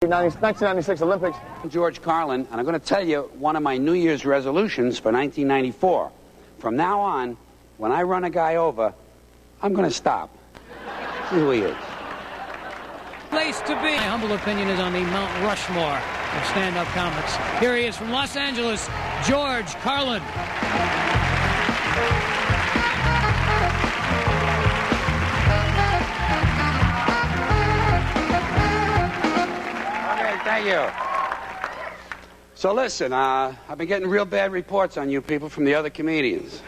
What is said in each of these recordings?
1996 Olympics. I'm George Carlin, and I'm going to tell you one of my New Year's resolutions for 1994. From now on, when I run a guy over, I'm going to stop. See who he is. Place to be. My humble opinion is on the Mount Rushmore of stand-up comics. Here he is from Los Angeles, George Carlin. Thank you. So listen, I've been getting real bad reports on you people from the other comedians.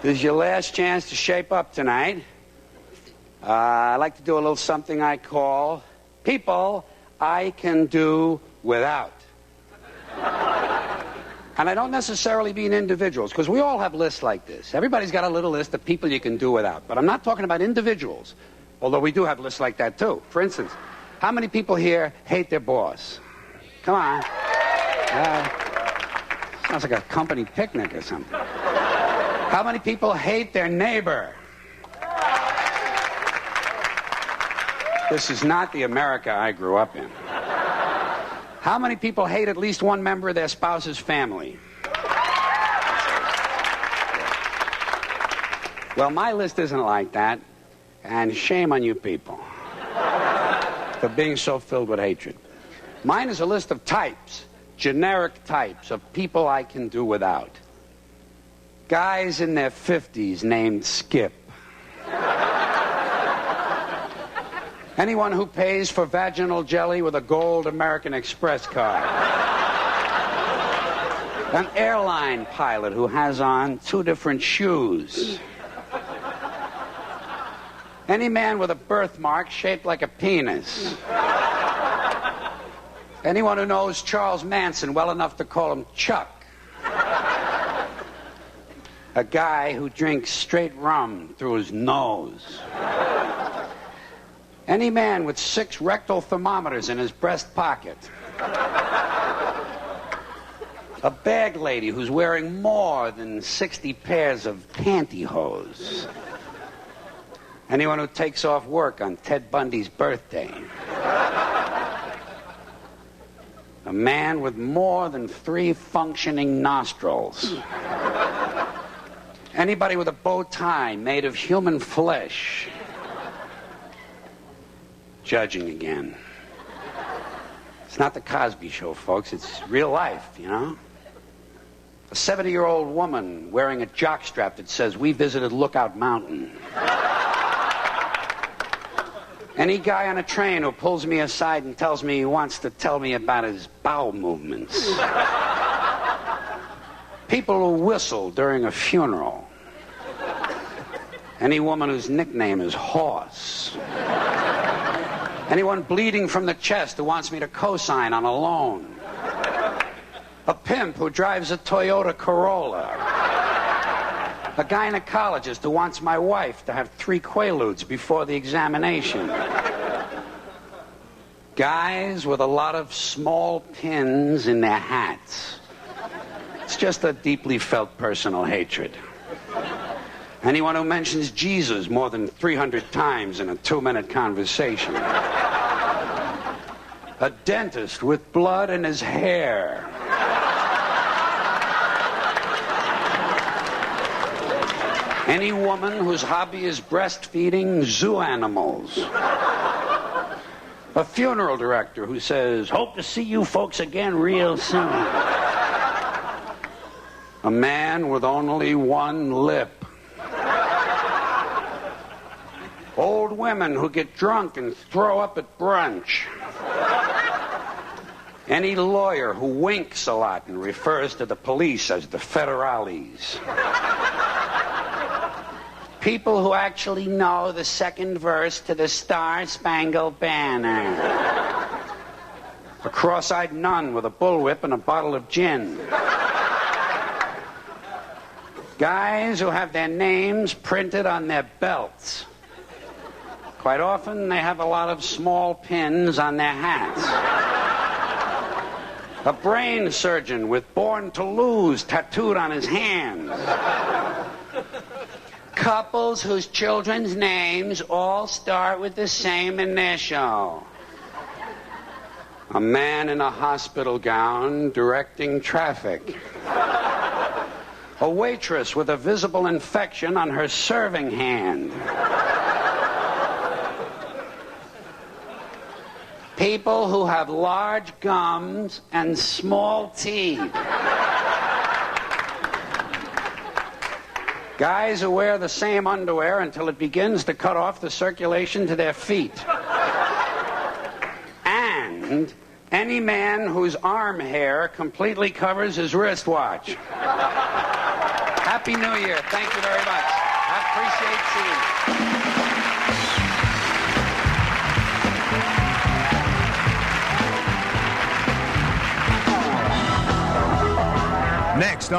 This is your last chance to shape up tonight. I'd like to do a little something I call People I Can Do Without. And I don't necessarily mean individuals, because we all have lists like this. Everybody's got a little list of people you can do without. But I'm not talking about individuals, although we do have lists like that too. For instance, how many people here hate their boss? Come on. Sounds like a company picnic or something. How many people hate their neighbor? This is not the America I grew up in. How many people hate at least one member of their spouse's family? Well, my list isn't like that, and shame on you people for being so filled with hatred. Mine is a list of types, generic types of people I can do without. Guys in their 50s named Skip. Anyone who pays for vaginal jelly with a gold American Express card. An airline pilot who has on 2 different shoes. Any man with a birthmark shaped like a penis. Anyone who knows Charles Manson well enough to call him Chuck. A guy who drinks straight rum through his nose. Any man with 6 rectal thermometers in his breast pocket. A bag lady who's wearing more than 60 pairs of pantyhose. Anyone who takes off work on Ted Bundy's birthday. A man with more than 3 functioning nostrils. Anybody with a bow tie made of human flesh. Judging again. It's not the Cosby Show, folks. It's real life, you know? A 70-year-old woman wearing a jockstrap that says, "We visited Lookout Mountain." Any guy on a train who pulls me aside and tells me he wants to tell me about his bowel movements. People who whistle during a funeral. Any woman whose nickname is Horse. Anyone bleeding from the chest who wants me to co-sign on a loan. A pimp who drives a Toyota Corolla. A gynecologist who wants my wife to have 3 Quaaludes before the examination. Guys with a lot of small pins in their hats. It's just a deeply felt personal hatred. Anyone who mentions Jesus more than 300 times in a 2-minute conversation. A dentist with blood in his hair. Any woman whose hobby is breastfeeding zoo animals. A funeral director who says, "Hope to see you folks again real soon." A man with only 1 lip. Old women who get drunk and throw up at brunch. Any lawyer who winks a lot and refers to the police as the federales. People who actually know the 2nd verse to the Star-Spangled Banner. A cross-eyed nun with a bullwhip and a bottle of gin. Guys who have their names printed on their belts. Quite often, they have a lot of small pins on their hats. A brain surgeon with "Born to Lose" tattooed on his hands. Couples whose children's names all start with the same initial. A man in a hospital gown directing traffic. A waitress with a visible infection on her serving hand. People who have large gums and small teeth. Guys who wear the same underwear until it begins to cut off the circulation to their feet. And any man whose arm hair completely covers his wristwatch. Happy New Year. Thank you very much. I appreciate seeing you. Next